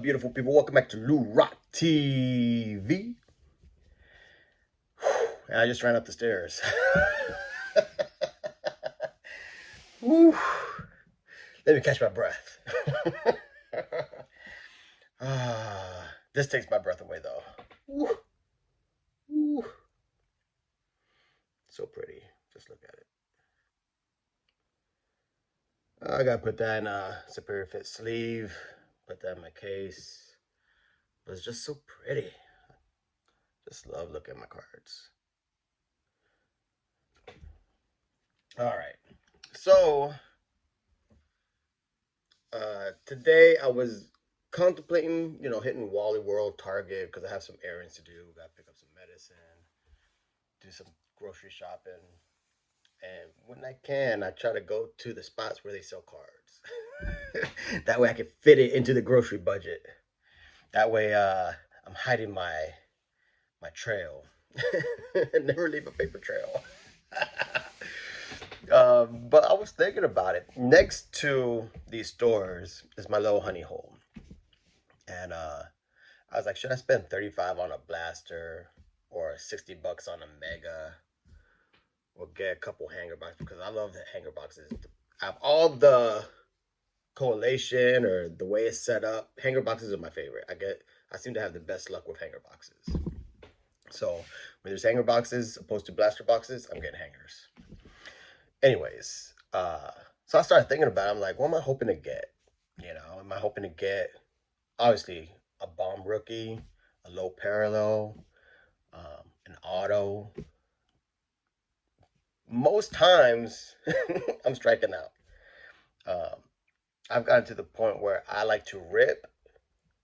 beautiful people? Welcome back to Lou Rock TV. And I just ran up the stairs. Whew. Let me catch my breath. This takes my breath away, though. Whew. Whew. So pretty. Just look at it. I gotta put that in a superior fit sleeve. Put that in my case. But it's just so pretty. Just love looking at my cards. All right. So today I was contemplating, hitting Wally World, Target, because I have some errands to do. Got to pick up some medicine, do some grocery shopping. And when I can, I try to go to the spots where they sell cards. That way I can fit it into the grocery budget. That way I'm hiding my trail. Never leave a paper trail. But I was thinking about it. Next to these stores is my little honey hole. And I was like, should I spend 35 on a blaster or 60 bucks on a mega? Or get a couple hanger boxes because I love the hanger boxes. Out of all the correlation or the way it's set up, hanger boxes are my favorite. I seem to have the best luck with hanger boxes. So when there's hanger boxes opposed to blaster boxes, I'm getting hangers. Anyways, so I started thinking about it. I'm like, what am I hoping to get? Am I hoping to get obviously a bomb rookie, a low parallel, an auto? Most times, I'm striking out. I've gotten to the point where I like to rip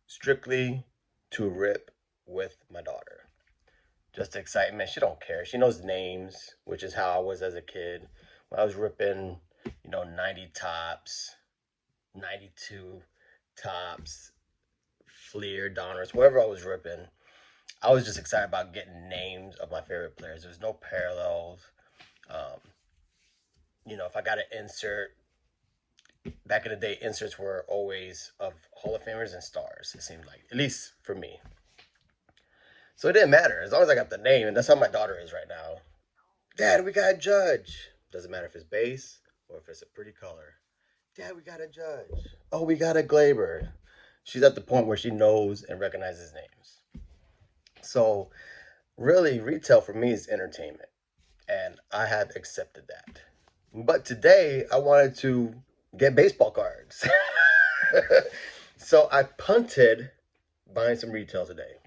strictly to rip with my daughter. Just excitement. She don't care. She knows names, which is how I was as a kid. When I was ripping, 90 tops, 92 tops, Fleer, Donners, whatever I was ripping, I was just excited about getting names of my favorite players. There's no parallels. If I got an insert, back in the day, inserts were always of Hall of Famers and stars, it seemed like, at least for me. So it didn't matter. As long as I got the name, and that's how my daughter is right now. Dad, we got a judge. Doesn't matter if it's base or if it's a pretty color. Dad, we got a judge. Oh, we got a Glaber. She's at the point where she knows and recognizes names. So really, retail for me is entertainment. And I have accepted that. But today, I wanted to get baseball cards. So I punted buying some retail today.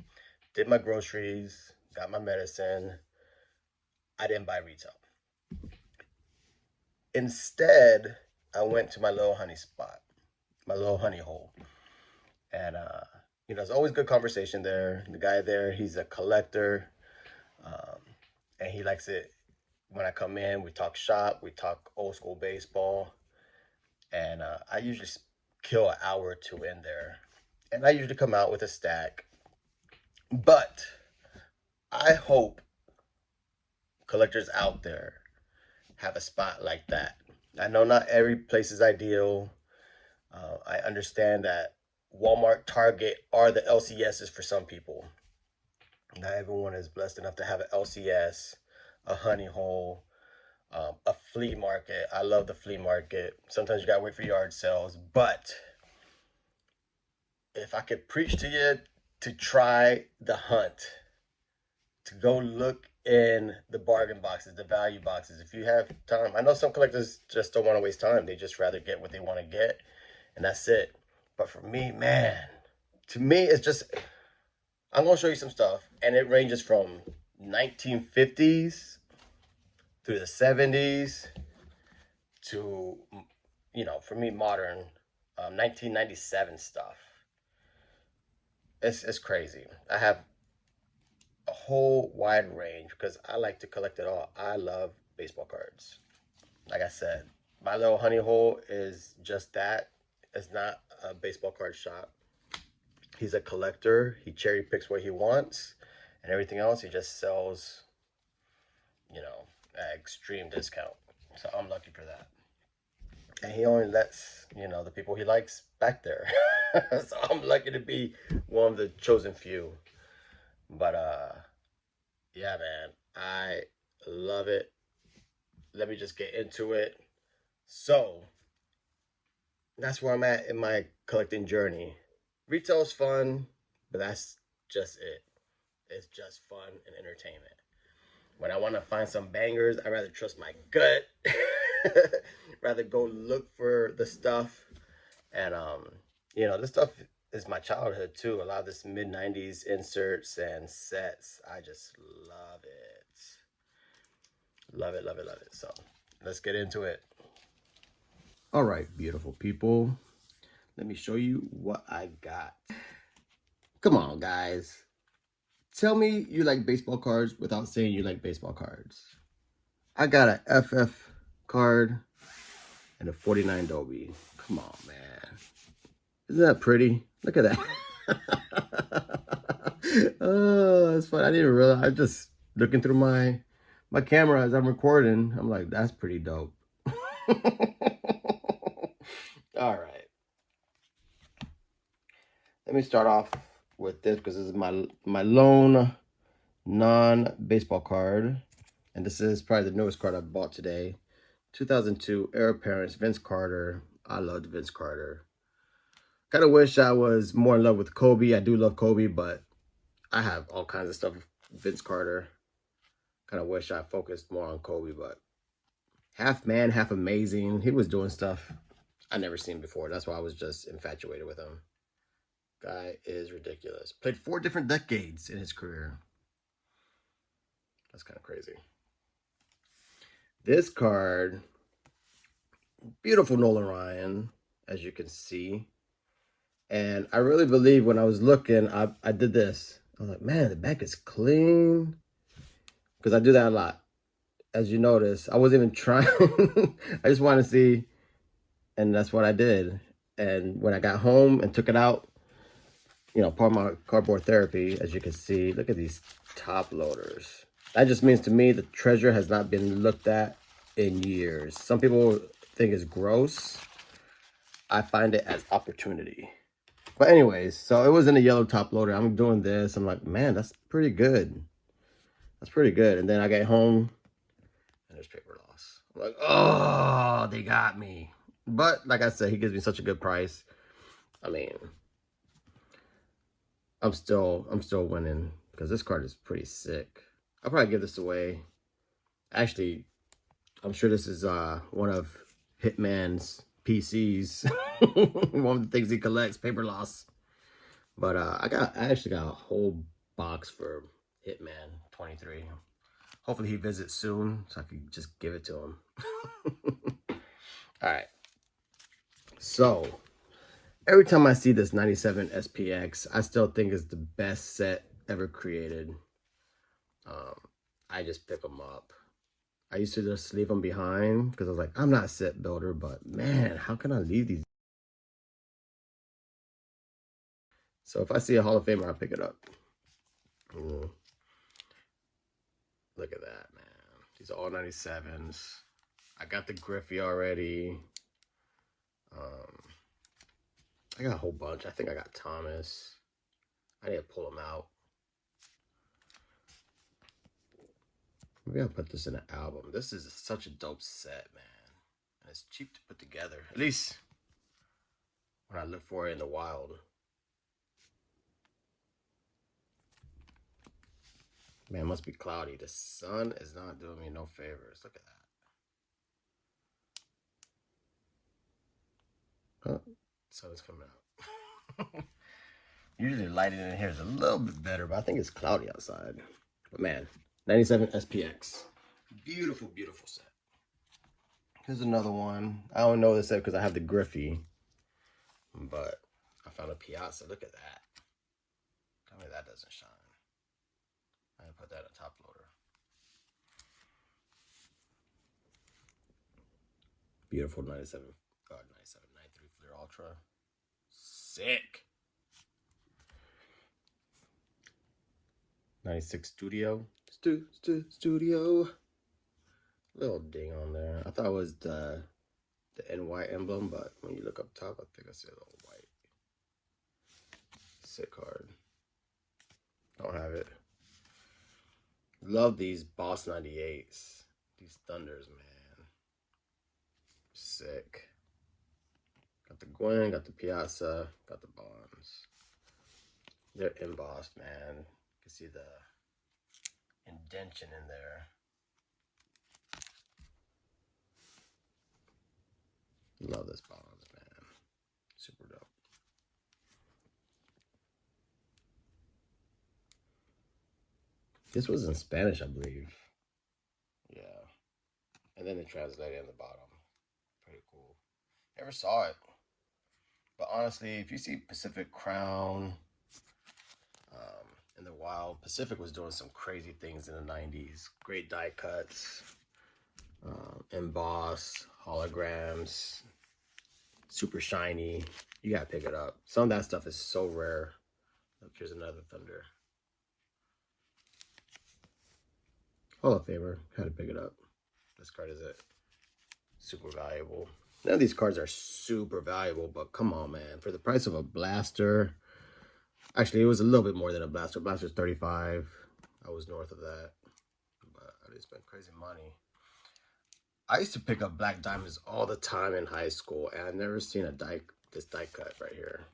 Did my groceries, got my medicine. I didn't buy retail. Instead, I went to my little honey spot, my little honey hole. And, there's always good conversation there. The guy there, he's a collector. And he likes it when I come in. We talk shop, we talk old school baseball. And I usually kill an hour or two in there. And I usually come out with a stack. But I hope collectors out there have a spot like that. I know not every place is ideal. I understand that Walmart, Target are the LCSs for some people. Not everyone is blessed enough to have an LCS, a honey hole, a flea market. I love the flea market. Sometimes you gotta wait for yard sales, but if I could preach to you to try the hunt, to go look in the bargain boxes, the value boxes, if you have time. I know some collectors just don't want to waste time. They just rather get what they want to get, and that's it. But for me, man, to me, it's just, I'm going to show you some stuff, and it ranges from 1950s through the 70s to, for me, modern 1997 stuff. It's crazy. I have a whole wide range because I like to collect it all. I love baseball cards. Like I said, my little honey hole is just that. It's not a baseball card shop. He's a collector. He cherry picks what he wants, and everything else he just sells, at extreme discount. So I'm lucky for that. And he only lets, the people he likes back there. So I'm lucky to be one of the chosen few. But yeah, man, I love it. Let me just get into it. So that's where I'm at in my collecting journey. Retail's fun, but that's just it. It's just fun and entertainment. When I want to find some bangers, I rather trust my gut. Rather go look for the stuff. And this stuff is my childhood too. A lot of this mid '90s inserts and sets. I just love it. Love it, love it, love it. So let's get into it. All right, beautiful people. Let me show you what I got. Come on, guys. Tell me you like baseball cards without saying you like baseball cards. I got a FF card and a 49 Dolby. Come on, man. Isn't that pretty? Look at that. Oh, that's fun. I didn't even realize. I'm just looking through my camera as I'm recording. I'm like, that's pretty dope. All right. Let me start off with this because this is my lone non-baseball card. And this is probably the newest card I bought today. 2002 Heir Apparent Vince Carter. I loved Vince Carter. Kind of wish I was more in love with Kobe. I do love Kobe, but I have all kinds of stuff with Vince Carter. Kind of wish I focused more on Kobe, but half man, half amazing. He was doing stuff I never seen before. That's why I was just infatuated with him. Guy is ridiculous. Played 4 different decades in his career. That's kind of crazy. This card, beautiful Nolan Ryan, as you can see. And I really believe when I was looking, I did this. I was like, man, the back is clean. Because I do that a lot. As you notice, I wasn't even trying. I just wanted to see. And that's what I did. And when I got home and took it out, part of my cardboard therapy, as you can see, look at these top loaders. That just means to me the treasure has not been looked at in years. Some people think it's gross. I find it as opportunity. But anyways, so it was in a yellow top loader. I'm doing this. I'm like, man, that's pretty good. That's pretty good. And then I get home and there's paper loss. I'm like, oh, they got me. But like I said, he gives me such a good price. I mean, I'm still winning because this card is pretty sick. I'll probably give this away. Actually, I'm sure this is one of Hitman's PCs. One of the things he collects, paper loss. But I actually got a whole box for Hitman 23. Hopefully he visits soon so I can just give it to him. All right. So every time I see this 97 SPX, I still think it's the best set ever created. I just pick them up. I used to just leave them behind because I was like, I'm not a set builder, but man, how can I leave these? So if I see a Hall of Famer, I'll pick it up. Ooh. Look at that, man. These are all 97s. I got the Griffey already. I got a whole bunch. I think I got Thomas. I need to pull them out. Maybe I'll put this in an album. This is such a dope set, man. And it's cheap to put together. At least when I look for it in the wild. Man, it must be cloudy. The sun is not doing me no favors. Look at that. Huh? Sun is coming out. Usually the lighting in here is a little bit better, but I think it's cloudy outside. But man, 97 SPX. Beautiful, beautiful set. Here's another one. I don't know this set because I have the Griffey. But I found a Piazza. Look at that. Tell me that doesn't shine. I'm going to put that in a top loader. Beautiful 97, 93 Fleer Ultra. Sick. 96 Studio. Studio. Little ding on there. I thought it was the NY emblem, but when you look up top, I think I see a little white. sick card. Don't have it. Love these Boss 98s. These Thunders, man. Sick. Got the Gwen, got the Piazza, got the Bonds. They're embossed, man. You can see the indention in there. Love this Bonds, man. Super dope. This was in Spanish, I believe. Yeah. And then they translated in the bottom. Pretty cool. Never saw it. But honestly, if you see Pacific Crown in the wild, Pacific was doing some crazy things in the 90s. Great die cuts, embossed, holograms, super shiny. You gotta pick it up. Some of that stuff is so rare. Look, here's another Thunder. Hall of Famer. Had to pick it up. This card is it. Super valuable. None of these cards are super valuable, but come on, man. For the price of a blaster, actually, it was a little bit more than a blaster. Blaster's $35. I was north of that, but I didn't spend crazy money. I used to pick up black diamonds all the time in high school, and I've never seen this die cut right here,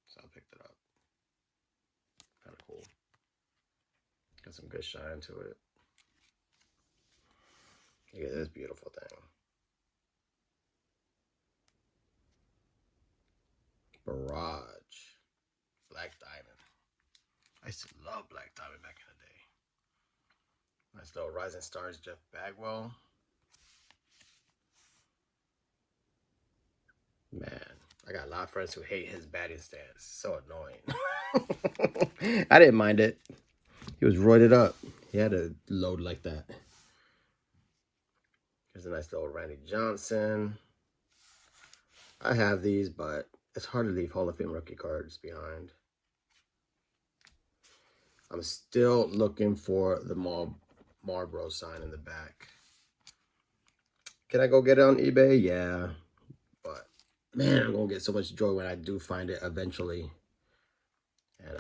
so I picked it up. Kind of cool. Got some good shine to it. Look at this beautiful thing. Barrage. Black diamond. I used to love black diamond back in the day. Nice little Rising Stars Jeff Bagwell. Man, I got a lot of friends who hate his batting stance. So annoying. I didn't mind it. He was roided up. He had a load like that. Here's a nice little Randy Johnson. I have these, but it's hard to leave Hall of Fame rookie cards behind. I'm still looking for the Marlboro sign in the back. Can I go get it on eBay? Yeah. But, man, I'm going to get so much joy when I do find it eventually. And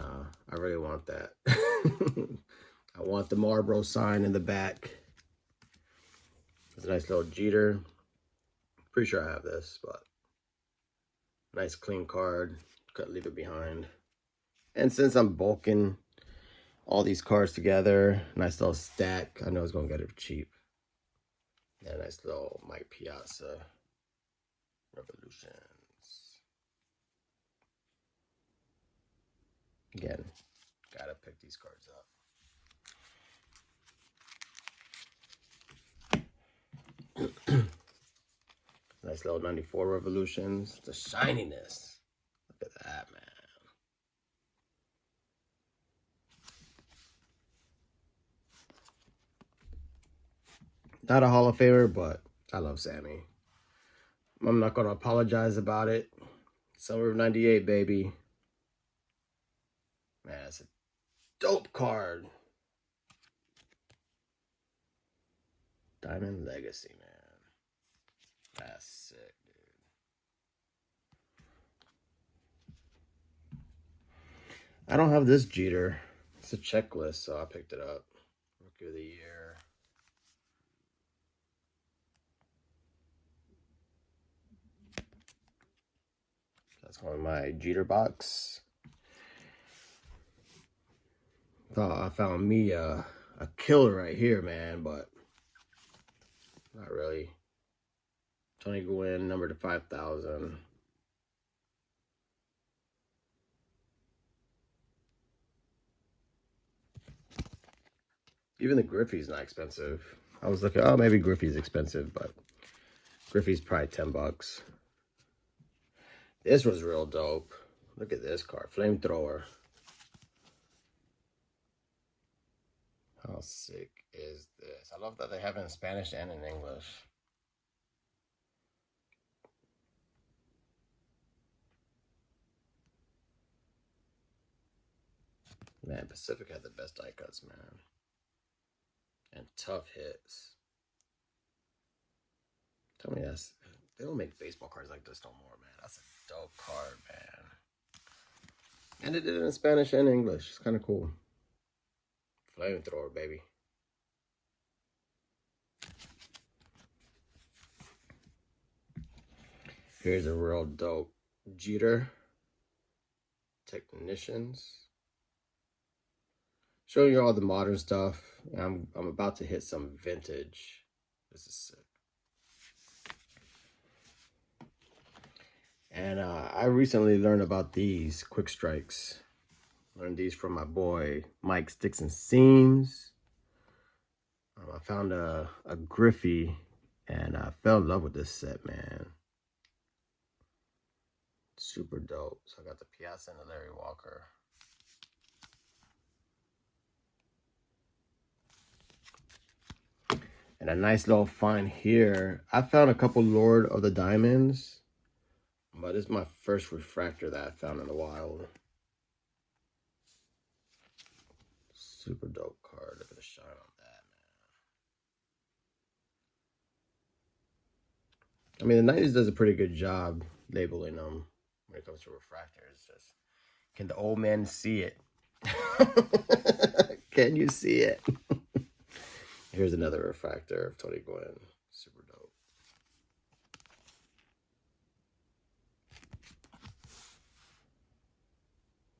I really want that. I want the Marlboro sign in the back. It's a nice little Jeter. Pretty sure I have this, but nice clean card. Could leave it behind. And since I'm bulking all these cards together, nice little stack. I know I was going to get it cheap. And a nice little Mike Piazza Revolutions. Again, gotta pick these cards up. Nice little 94 Revolutions. The shininess. Look at that, man. Not a Hall of Famer, but I love Sammy. I'm not going to apologize about it. Summer of 98, baby. Man, it's a dope card. Diamond Legacy, man. That's sick, dude. I don't have this Jeter. It's a checklist, so I picked it up. Rookie of the Year. That's going to my Jeter box. Thought I found me a killer right here, man, but not really. Tony Gwynn, number to 5,000. Even the Griffey's not expensive. I was looking, oh, maybe Griffey's expensive, but Griffey's probably $10. This was real dope. Look at this card, Flamethrower. How sick is this? I love that they have it in Spanish and in English. Man, Pacific had the best die cuts, man. And tough hits. Tell me they don't make baseball cards like this no more, man. That's a dope card, man. And it did it in Spanish and English. It's kind of cool. Flamethrower, baby. Here's a real dope Jeter Technicians. Showing you all the modern stuff. I'm about to hit some vintage. This is sick. And I recently learned about these quick strikes. Learned these from my boy Mike Sticks and Seams. I found a Griffey and I fell in love with this set, man. Super dope. So I got the Piazza and the Larry Walker. And a nice little find here. I found a couple Lord of the Diamonds, but this is my first refractor that I found in the wild. Super dope card. Look at the shine on that, man. I mean, the 90s does a pretty good job labeling them when it comes to refractors. Just, can the old man see it? Can you see it? Here's another refractor of Tony Gwynn. Super dope.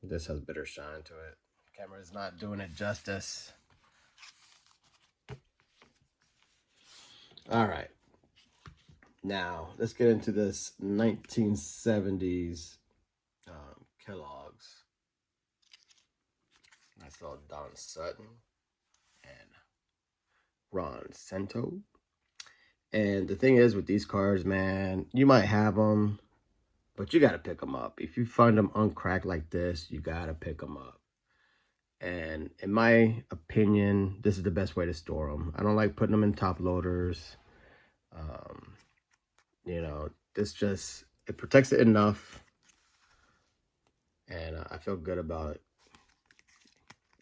This has better shine to it. Camera's not doing it justice. All right. Now, let's get into this 1970s Kellogg's. Nice little Don Sutton and Ron Cento. And the thing is with these cards, man, you might have them, but you got to pick them up. If you find them uncracked like this, you got to pick them up. And in my opinion, this is the best way to store them. I don't like putting them in top loaders. You know, this just, it protects it enough. And I feel good about it.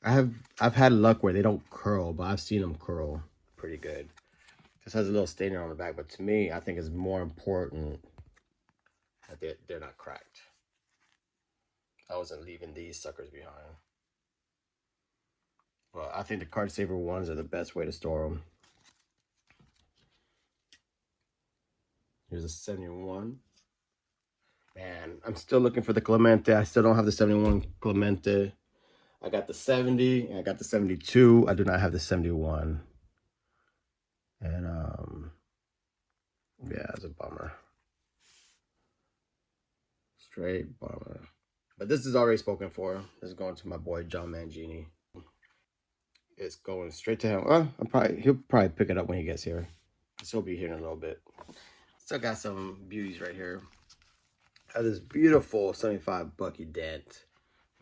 I've had luck where they don't curl, but I've seen them curl pretty good. This has a little stainer on the back, but to me, I think it's more important that they're not cracked. I wasn't leaving these suckers behind. Well, I think the card saver ones are the best way to store them. Here's a 71. Man, I'm still looking for the Clemente. I still don't have the 71 Clemente. I got the 70 and I got the 72. I do not have the 71. And yeah, it's a bummer. Straight bummer. But this is already spoken for. This is going to my boy John Mangini. It's going straight to him. Well, he'll probably pick it up when he gets here. So he'll be here in a little bit. Still got some beauties right here. I have this beautiful 75 Bucky Dent.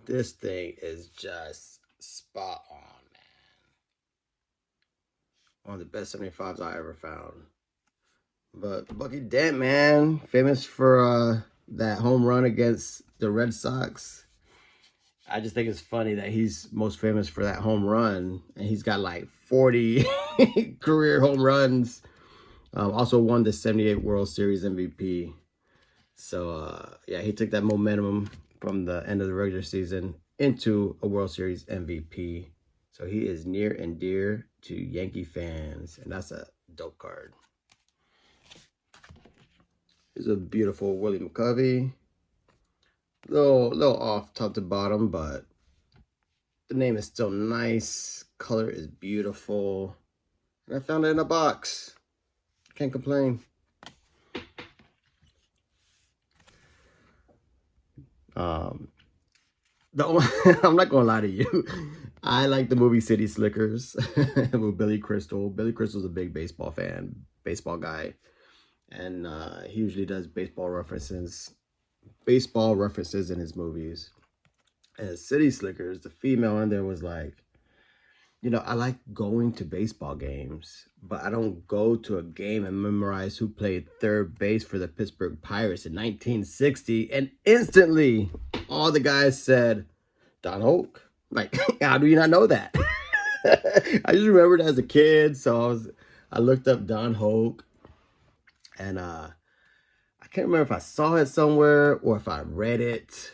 This thing is just spot on, man. One of the best 75s I ever found. But Bucky Dent, man, famous for that home run against the Red Sox. I just think it's funny that he's most famous for that home run, and he's got like 40 career home runs. Also won the 78 World Series MVP. So, yeah, he took that momentum from the end of the regular season into a World Series MVP. So he is near and dear to Yankee fans, and that's a dope card. Here's a beautiful Willie McCovey. Little off top to bottom, but the name is still nice. Color is beautiful. And I found it in a box. Can't complain. I'm not gonna lie to you. I like the movie City Slickers with Billy Crystal. Billy Crystal's a big baseball fan, baseball guy, and he usually does baseball references in his movies. And City Slickers, the female in there was like, you know, I like going to baseball games, but I don't go to a game and memorize who played third base for the Pittsburgh Pirates in 1960. And instantly, all the guys said, Don Hoak. Like, how do you not know that? I just remembered as a kid, so I looked up Don Hoak, and I can't remember if I saw it somewhere or if I read it,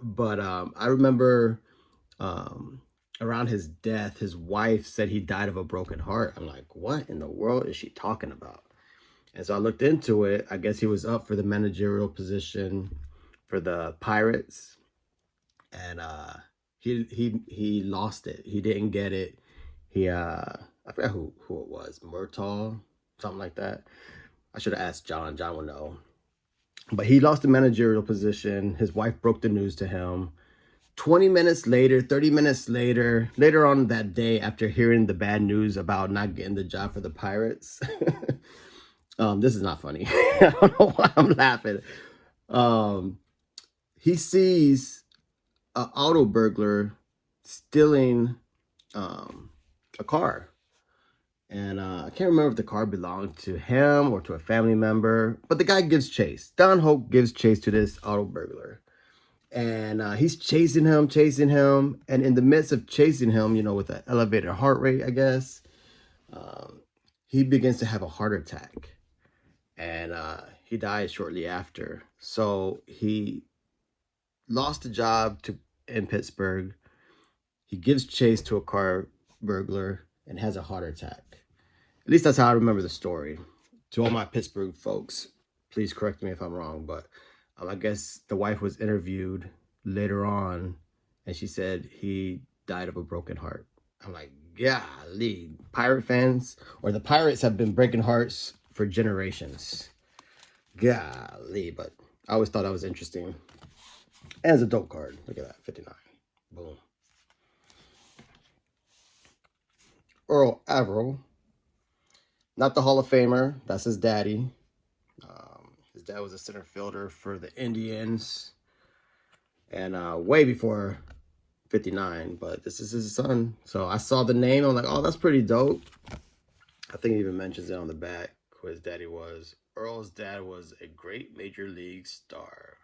But I remember um, around his death, his wife said he died of a broken heart. I'm like, what in the world is she talking about? And so I looked into it. I guess he was up for the managerial position for the Pirates, and he lost it. He didn't get it. He I forgot who it was, Murtaugh, something like that. I should have asked John. John will know. But he lost the managerial position. His wife broke the news to him. 20 minutes later, 30 minutes later on that day, after hearing the bad news about not getting the job for the Pirates, this is not funny. I don't know why I'm laughing. Um, he sees an auto burglar stealing a car. And I can't remember if the car belonged to him or to a family member, but the guy gives chase. Don Hoak gives chase to this auto burglar. And he's chasing him. And in the midst of chasing him, you know, with an elevated heart rate, I guess, he begins to have a heart attack. And he dies shortly after. So he lost the job in Pittsburgh. He gives chase to a car burglar and has a heart attack. At least that's how I remember the story. To all my Pittsburgh folks, please correct me if I'm wrong, but I guess the wife was interviewed later on, and she said he died of a broken heart. I'm like, golly, Pirate fans, or the Pirates have been breaking hearts for generations. Golly, but I always thought that was interesting. And it's a dope card. Look at that, 59. Boom. Earl Averill. Not the Hall of Famer. That's his daddy. His dad was a center fielder for the Indians. And way before 59. But this is his son. So I saw the name. I'm like, oh, that's pretty dope. I think he even mentions it on the back who his daddy was. Earl's dad was a great major league star.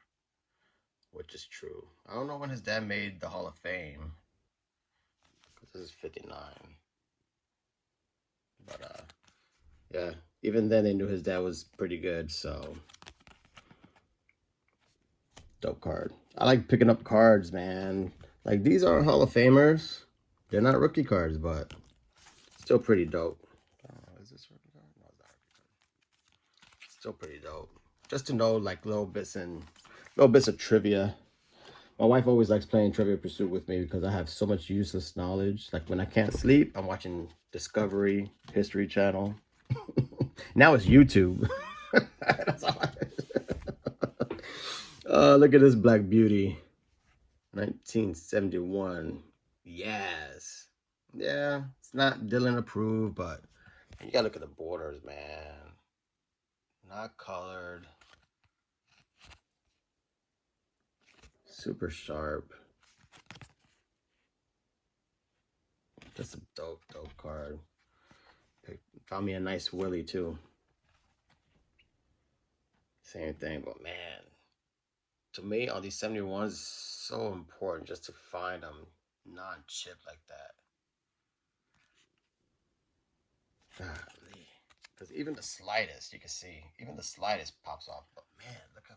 Which is true. I don't know when his dad made the Hall of Fame. Because this is 59. But yeah, even then they knew his dad was pretty good, so dope card. I like picking up cards, man. Like, these aren't Hall of Famers. They're not rookie cards, but still pretty dope. Is this rookie card? No, it's not rookie card. Still pretty dope. Just to know, like, little bits of trivia. My wife always likes playing Trivia Pursuit with me because I have so much useless knowledge. Like, when I can't sleep, I'm watching Discovery, History Channel. Now it's YouTube. That's all look at this Black Beauty. 1971. Yes. Yeah, it's not Dylan approved, but you gotta look at the borders, man. Not colored. Super sharp. Just a dope card. Found me a nice Willie too. Same thing, but man, to me, all these 71s is so important just to find them non-chip like that. Golly. Because even the slightest, you can see, even the slightest pops off. But man, look at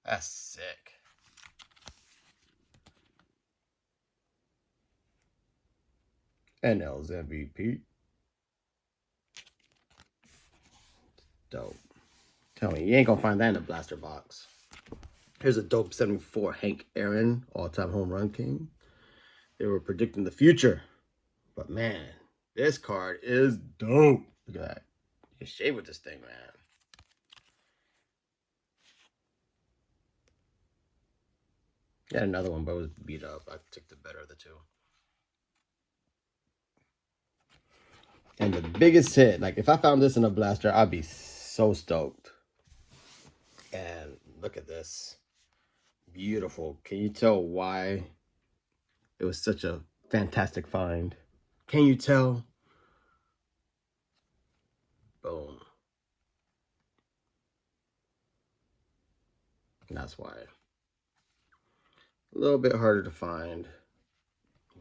that's sick. NL's MVP. Dope. Tell me, you ain't gonna find that in the blaster box. Here's a dope 74 Hank Aaron, all-time home run king. They were predicting the future. But man, this card is dope. Look at that. You can shave with this thing, man. Got another one, but it was beat up. I took the better of the two. And the biggest hit, like if I found this in a blaster, I'd be so stoked. And look at this. Beautiful. Can you tell why it was such a fantastic find? Can you tell? Boom. And that's why. A little bit harder to find,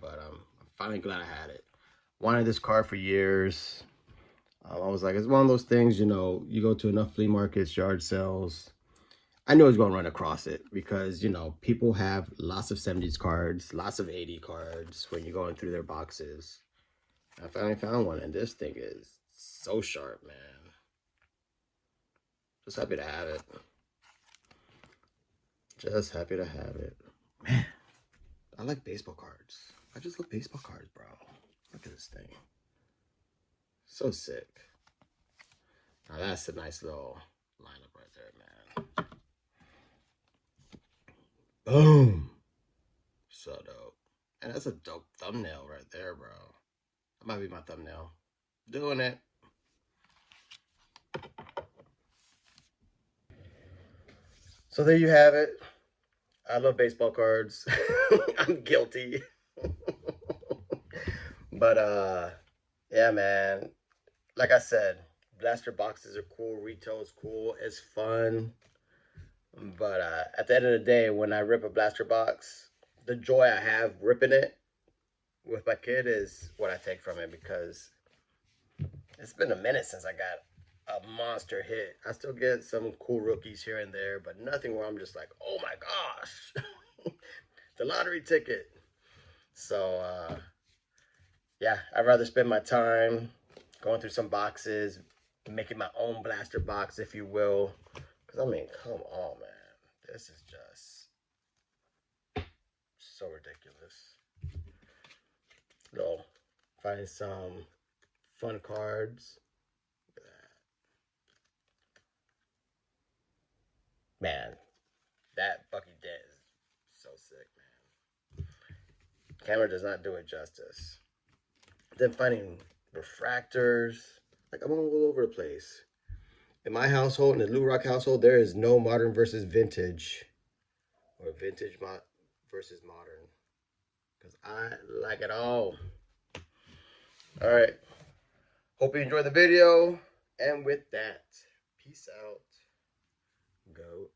but I'm finally glad I had it. Wanted this card for years. I was like, it's one of those things, you know, you go to enough flea markets, yard sales. I knew I was going to run across it because, you know, people have lots of 70s cards, lots of 80 cards when you're going through their boxes. I finally found one, and this thing is so sharp, man. Just happy to have it. Just happy to have it. Man, I like baseball cards. I just love baseball cards, bro. Look at this thing. So sick. Now that's a nice little lineup right there, man. Boom. So dope. And that's a dope thumbnail right there, bro. That might be my thumbnail. Doing it. So there you have it. I love baseball cards. I'm guilty. But yeah, man. Like I said, blaster boxes are cool. Retail is cool. It's fun. But at the end of the day, when I rip a blaster box, the joy I have ripping it with my kid is what I take from it, because it's been a minute since I got a monster hit. I still get some cool rookies here and there, but nothing where I'm just like, oh my gosh, the lottery ticket. So yeah, I'd rather spend my time going through some boxes, making my own blaster box, if you will. Because I mean, come on, man. This is just so ridiculous. So, find some fun cards. Look at that. Man, that Bucky Dent is so sick, man. Camera does not do it justice. Then finding refractors. Like, I'm all over the place. In my household, in the Lou Rock household, there is no modern versus vintage, or vintage versus modern, because I like it all. All right. Hope you enjoyed the video. And with that, peace out. Go.